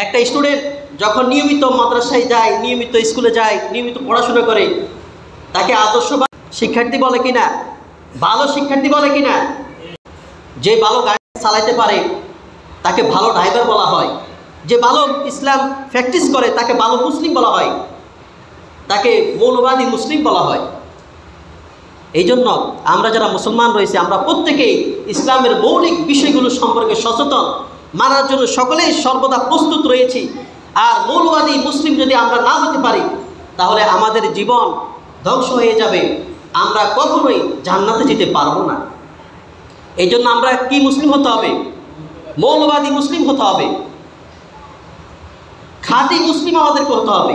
একটা স্টুডেন্ট যখন নিয়মিত মাদ্রাসায় যায়, নিয়মিত স্কুলে যায়, নিয়মিত পড়াশোনা করে, তাকে আদর্শবান শিক্ষার্থী বলে কিনা, ভালো শিক্ষার্থী বলে কিনা? যে ভালো গাড়ি চালাতে পারে তাকে ভালো ড্রাইভার বলা হয়, যে ভালো ইসলাম প্র্যাকটিস করে তাকে ভালো মুসলিম বলা হয়, তাকে মৌলবাদী মুসলিম বলা হয়। এই জন্য আমরা যারা মুসলমান রয়েছে, আমরা প্রত্যেকেই ইসলামের মৌলিক বিষয়গুলো সম্পর্কে সচেতন, মানার জন্য সকলেই সর্বদা প্রস্তুত রয়েছি। আর মৌলবাদী মুসলিম যদি আমরা না হতে পারি, তাহলে আমাদের জীবন ধ্বংস হয়ে যাবে, আমরা কখনোই জান্নাতে যেতে পারবো না। এই জন্য আমরা কি মুসলিম হতে হবে? মৌলবাদী মুসলিম হতে হবে, খাঁটি মুসলিম আমাদেরকে হতে হবে।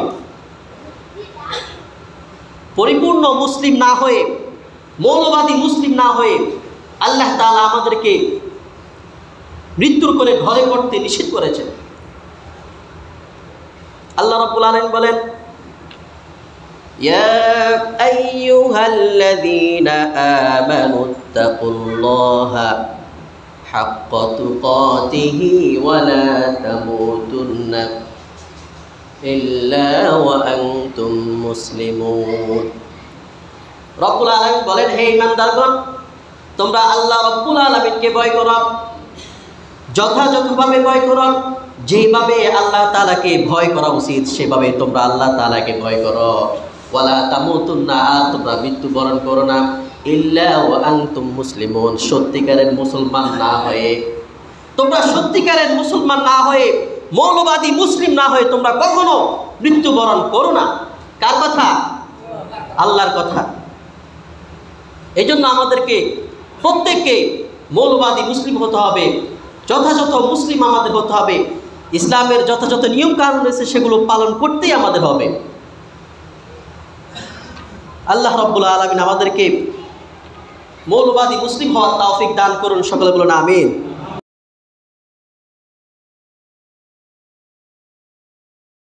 পরিপূর্ণ মুসলিম না হয়ে, মৌলবাদী মুসলিম না হয়ে আল্লাহ তাআলা আমাদেরকে মৃত্যুর কোলে ঢলে পড়তে নিষেধ করেছেন। আল্লাহ রাব্বুল আলামিন বলেন, ইয়া আইয়ুহাল্লাযীনা আমানুত্তাকুল্লাহা হাক্কা তুকাতিহি ওয়া লা তামুতুন্না ইল্লা ওয়া আনতুম মুসলিমুন। রব্বুল আলামিন বলেন, হে ঈমানদারগণ, তোমরা আল্লাহ রব্বুল আলামিনকে ভয় করো, যথাযথভাবে ভয় করো, যেভাবে আল্লাহ তাআলাকে ভয় করা উচিত সেভাবে তোমরা আল্লাহ তাআলাকে ভয় করো। ওয়ালা তামুতুন্না, আর তোমরা মৃত্যুবরণ করো না, ইল্লা ওয়া আনতুম মুসলিমুন, সত্যিকারের মুসলমান না হয়ে। তোমরা সত্যিকারের মুসলমান না হয়ে, মৌলবাদী মুসলিম না হয়ে তোমরা কখনো মৃত্যুবরণ করো না। কার কথা? আল্লাহর কথা। এই জন্য আমাদেরকে প্রত্যেককে মৌলবাদী মুসলিম হতে হবে, যথাযথ মুসলিম আমাদের হতে হবে। ইসলামের যথাযথ নিয়ম কানুন রয়েছে সেগুলো পালন করতেই আমাদের হবে। আল্লাহ রাব্বুল আলামিন আমাদেরকে মৌলবাদী মুসলিম হওয়ার তৌফিক দান করুন। সকলে বলুন আমিন।